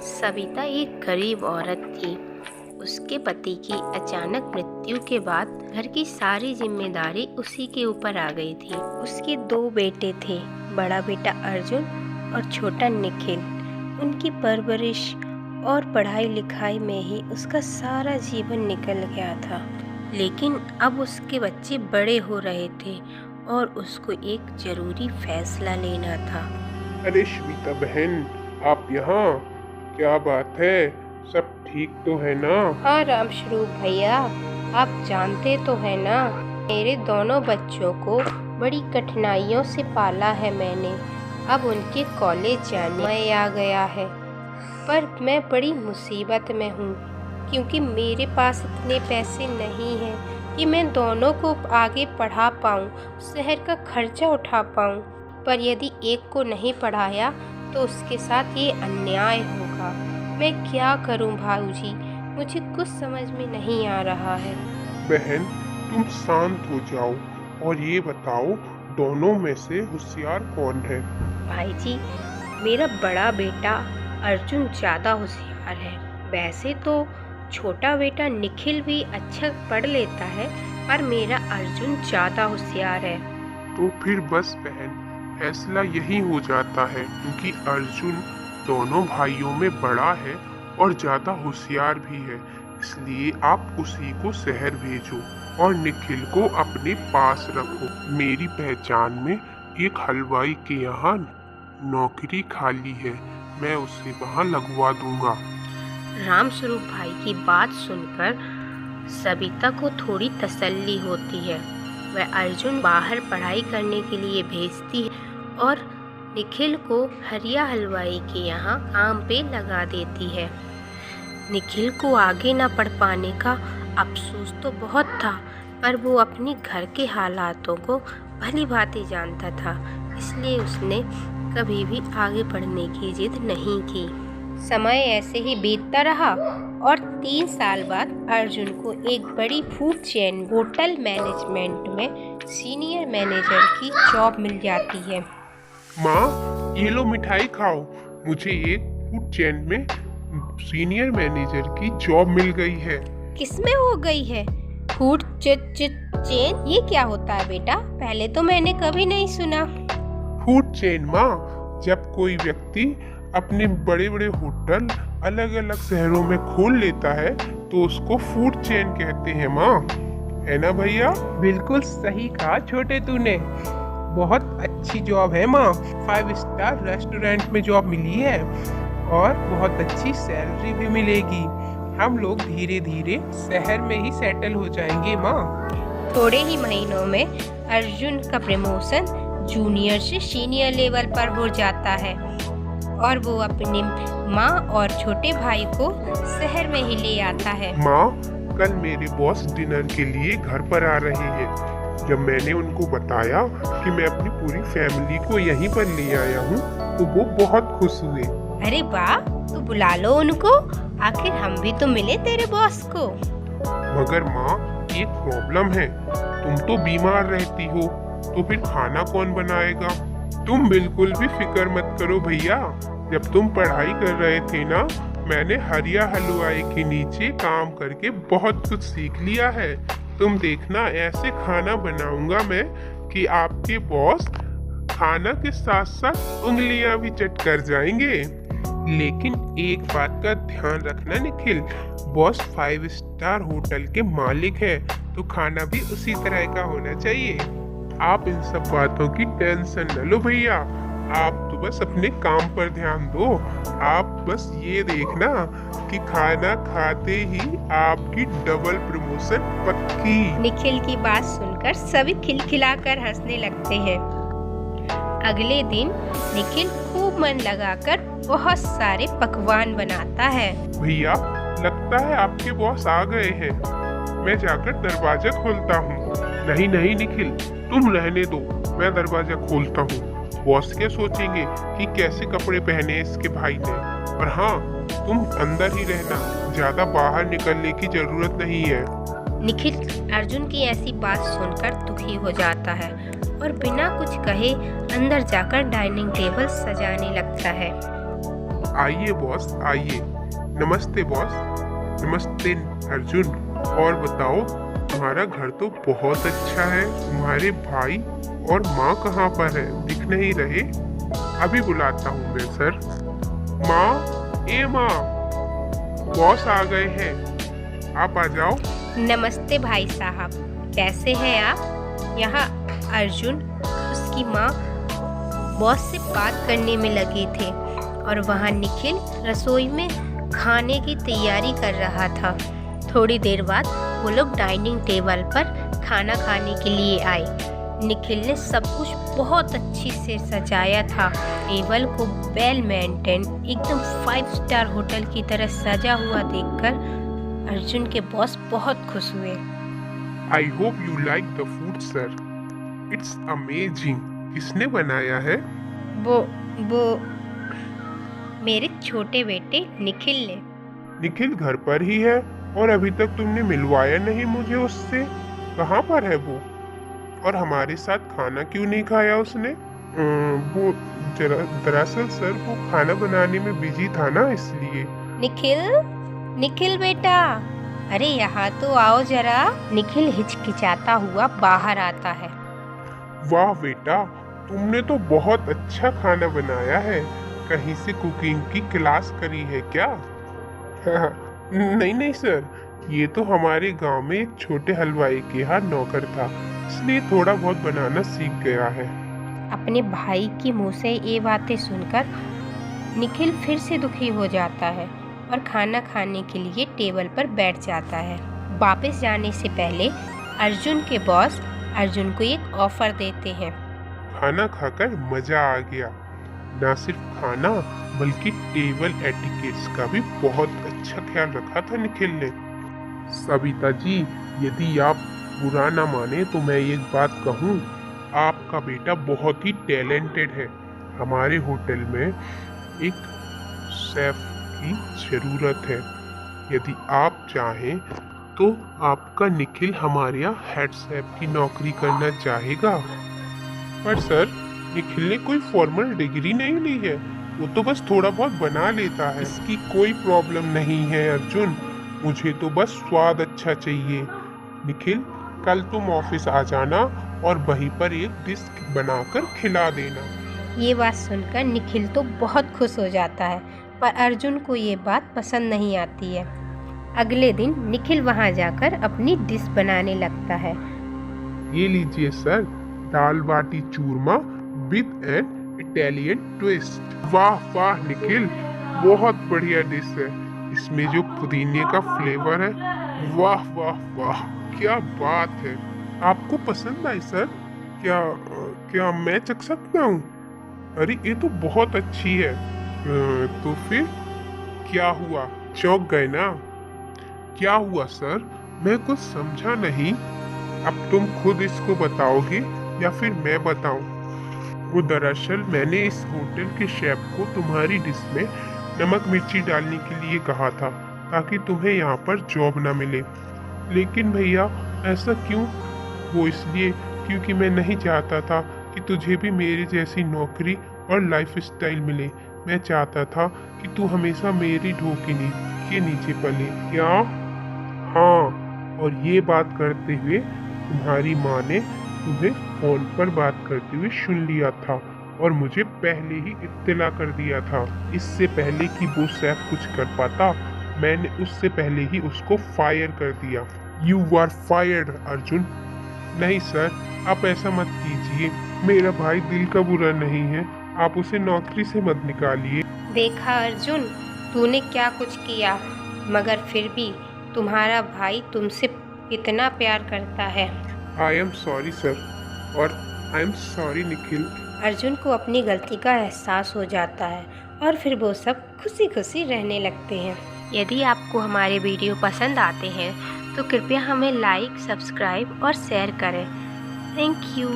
सविता एक गरीब औरत थी। उसके पति की अचानक मृत्यु के बाद घर की सारी जिम्मेदारी उसी के ऊपर आ गई थी। उसके 2 बेटे थे, बड़ा बेटा अर्जुन और छोटा निखिल। उनकी परवरिश और पढ़ाई लिखाई में ही उसका सारा जीवन निकल गया था। लेकिन अब उसके बच्चे बड़े हो रहे थे और उसको एक जरूरी फैसला लेना था। अरे श्वेता बहन, आप यहाँ? क्या बात है, सब ठीक तो है ना? हाँ रामस्वरूप भैया, आप जानते तो है ना, मेरे दोनों बच्चों को बड़ी कठिनाइयों से पाला है मैंने। अब उनके कॉलेज जाने आ गया है, पर मैं बड़ी मुसीबत में हूँ क्योंकि मेरे पास इतने पैसे नहीं हैं कि मैं दोनों को आगे पढ़ा पाऊँ, शहर का खर्चा उठा पाऊँ। पर यदि एक को नहीं पढ़ाया तो उसके साथ ये अन्याय होगा। मैं क्या करूं भाऊजी, मुझे कुछ समझ में नहीं आ रहा है। बहन, तुम शांत हो जाओ और ये बताओ, दोनों में से होशियार कौन है? भाई जी, मेरा बड़ा बेटा अर्जुन ज़्यादा होशियार है। वैसे तो छोटा बेटा निखिल भी अच्छा पढ़ लेता है, पर मेरा अर्जुन ज़्यादा होशियार है। तो फिर बस बहन, फैसला यही हो जाता है क्योंकि अर्जुन दोनों भाइयों में बड़ा है और ज्यादा होशियार भी है, इसलिए आप उसी को शहर भेजो और निखिल को अपने पास रखो। मेरी पहचान में एक हलवाई के यहाँ नौकरी खाली है, मैं उसे वहाँ लगवा दूंगा। रामस्वरूप भाई की बात सुनकर सविता को थोड़ी तसल्ली होती है। वह अर्जुन बाहर पढ़ाई करने के लिए भेजती है और निखिल को हरिया हलवाई के यहाँ काम पे लगा देती है। निखिल को आगे ना पढ़ पाने का अफसोस तो बहुत था, पर वो अपने घर के हालातों को भली भांति जानता था, इसलिए उसने कभी भी आगे पढ़ने की जिद नहीं की। समय ऐसे ही बीतता रहा और 3 साल बाद अर्जुन को एक बड़ी फूड चेन होटल मैनेजमेंट में सीनियर मैनेजर की जॉब मिल जाती है। माँ, ये लो मिठाई खाओ, मुझे एक फूड चेन में सीनियर मैनेजर की जॉब मिल गई है। किसमें हो गई है? Food chain? ये क्या होता है बेटा? पहले तो मैंने कभी नहीं सुना। फूड चेन माँ, जब कोई व्यक्ति अपने बड़े बड़े होटल अलग अलग शहरों में खोल लेता है तो उसको फूड चेन कहते हैं माँ, है ना भैया? बिल्कुल सही कहा छोटे तूने, बहुत अच्छी जॉब है माँ। 5 स्टार रेस्टोरेंट में जॉब मिली है और बहुत अच्छी सैलरी भी मिलेगी। हम लोग धीरे धीरे शहर में ही सेटल हो जाएंगे माँ। थोड़े ही महीनों में अर्जुन का प्रमोशन जूनियर से सीनियर लेवल पर हो जाता है और वो अपनी माँ और छोटे भाई को शहर में ही ले आता है। माँ, कल मेरे बॉस डिनर के लिए घर पर आ रहे हैं। जब मैंने उनको बताया कि मैं अपनी पूरी फैमिली को यहीं पर ले आया हूँ तो वो बहुत खुश हुए। अरे वाह, तो बुला लो उनको, आखिर हम भी तो मिले तेरे बॉस को। मगर माँ, एक प्रॉब्लम है, तुम तो बीमार रहती हो, तो फिर खाना कौन बनाएगा? तुम बिल्कुल भी फिक्र मत करो भैया, जब तुम पढ़ाई कर रहे थे ना, मैंने हरिया हलवाई के नीचे काम करके बहुत कुछ सीख लिया है। तुम देखना, ऐसे खाना बनाऊंगा मैं कि आपके बॉस खाना के साथ साथ उंगलियां भी चट कर जाएंगे। लेकिन एक बात का ध्यान रखना निखिल, बॉस 5 स्टार होटल के मालिक है, तो खाना भी उसी तरह का होना चाहिए। आप इन सब बातों की टेंशन न लो भैया, आप तो बस अपने काम पर ध्यान दो। आप बस ये देखना कि खाना खाते ही आपकी डबल प्रमोशन पक्की। निखिल की बात सुनकर सभी खिलखिलाकर हंसने लगते हैं। अगले दिन निखिल खूब मन लगाकर बहुत सारे पकवान बनाता है। भैया, लगता है आपके बॉस आ गए हैं, मैं जाकर दरवाजा खोलता हूँ। नहीं नहीं निखिल, तुम रहने दो, मैं दरवाजा खोलता हूँ। बॉस क्या सोचेंगे कि कैसे कपड़े पहने इसके भाई ने। और हाँ, तुम अंदर ही रहना, ज्यादा बाहर निकलने की जरूरत नहीं है। निखिल अर्जुन की ऐसी बात सुनकर दुखी हो जाता है और बिना कुछ कहे अंदर जाकर डाइनिंग टेबल सजाने लगता है। आइए बॉस, आइए। नमस्ते बॉस। नमस्ते अर्जुन। और बताओ, तुम्हारा घर तो बहुत अच्छा है। तुम्हारे भाई और माँ कहाँ पर है? दिख नहीं रहे। अभी बुलाता हूँ मैं सर। माँ, ए माँ, बॉस आ गए हैं, आप आ जाओ। नमस्ते भाई साहब, कैसे हैं आप? यहाँ अर्जुन उसकी माँ बॉस से बात करने में लगे थे और वहाँ निखिल रसोई में खाने की तैयारी कर रहा था। थोड़ी देर बाद वो लोग डाइनिंग टेबल पर खाना खाने के लिए आए। निखिल ने सब कुछ बहुत अच्छी से सजाया था। टेबल को वेल मेंटेन, एकदम 5 स्टार होटल की तरह सजा हुआ देखकर अर्जुन के बॉस बहुत खुश हुए। I hope you like the food sir, it's amazing. किसने बनाया है? वो मेरे छोटे बेटे निखिल ने। निखिल घर पर ही है और अभी तक तुमने मिलवाया नहीं मुझे उससे। कहाँ पर है वो? और हमारे साथ खाना क्यों नहीं खाया उसने? वो दरअसल सर वो खाना बनाने में बिजी था ना, इसलिए। निखिल बेटा, अरे यहाँ तो आओ जरा। निखिल हिचकिचाता हुआ बाहर आता है। वाह बेटा, तुमने तो बहुत अच्छा खाना बनाया है। कहीं से कुकिंग की क्लास करी है क्या? नहीं नहीं सर, ये तो हमारे गांव में एक छोटे हलवाई के यहाँ नौकर था, इसलिए थोड़ा बहुत बनाना सीख गया है। अपने भाई की मुंह से ये बातें सुनकर निखिल फिर से दुखी हो जाता है और खाना खाने के लिए टेबल पर बैठ जाता है। वापस जाने से पहले अर्जुन के बॉस अर्जुन को एक ऑफर देते हैं। खाना खाकर मजा आ गया। ना सिर्फ खाना बल्कि टेबल एटिकेट्स का भी बहुत अच्छा ख्याल रखा था निखिल ने। सविता जी, यदि आप बुरा ना माने तो मैं एक बात कहूँ, आपका बेटा बहुत ही टैलेंटेड है। हमारे होटल में एक शेफ की जरूरत है। यदि आप चाहें तो आपका निखिल हमारे यहाँ हेड शेफ की नौकरी करना चाहेगा। पर सर, निखिल ने कोई फॉर्मल डिग्री नहीं ली है, वो तो बस थोड़ा बहुत बना लेता है। इसकी कोई प्रॉब्लम नहीं है अर्जुन, मुझे तो बस स्वाद अच्छा चाहिए। निखिल, कल तुम ऑफिस आ जाना और वहीं पर एक डिश बनाकर खिला देना। ये बात सुनकर निखिल तो बहुत खुश हो जाता है, पर अर्जुन को ये बात पसंद नहीं आती है। अगले दिन निखिल वहाँ जाकर अपनी डिश बनाने लगता है। ये लीजिए sir, dal bati churma with an Italian twist. वाह वाह निखिल, बहुत बढ़िया डिश है। इसमें जो पुदीने का फ्लेवर है, वाह वाह वाह, क्या बात है। आपको पसंद आई सर? क्या मैं चख सकता हूँ? अरे ये तो बहुत अच्छी है। तो फिर क्या हुआ, चौंक गए ना? क्या हुआ सर, मैं कुछ समझा नहीं। अब तुम खुद इसको बताओगे या फिर मैं बताऊं? वो दरअसल मैंने इस होटल के शेफ को तुम्हारी डिश में नमक मिर्ची डालने के लिए कहा था, ताकि तुम्हें यहाँ पर जॉब ना मिले। लेकिन भैया ऐसा क्यों? वो इसलिए क्योंकि मैं नहीं चाहता था कि तुझे भी मेरी जैसी नौकरी और लाइफस्टाइल मिले। मैं चाहता था कि तू हमेशा मेरी ढोकनी के नीचे पले। क्या? हाँ, और ये बात करते हुए तुम्हारी माँ ने तुम्हें फोन पर बात करते हुए सुन लिया था और मुझे पहले ही इत्तला कर दिया था। इससे पहले कि वो शेफ कुछ कर पाता, मैंने उससे पहले ही उसको फायर कर दिया। You are fired Arjun. नहीं सर, आप ऐसा मत कीजिए, मेरा भाई दिल का बुरा नहीं है, आप उसे नौकरी से मत निकालिए। देखा अर्जुन, तूने क्या कुछ किया, मगर फिर भी तुम्हारा भाई तुमसे कितना प्यार करता है। आई एम सॉरी सर, और I am sorry Nikhil. Arjun को अपनी गलती का एहसास हो जाता है और फिर वो सब खुशी खुशी रहने लगते हैं। यदि आपको हमारे वीडियो पसंद आते हैं तो कृपया हमें लाइक, सब्सक्राइब और शेयर करें। Thank you.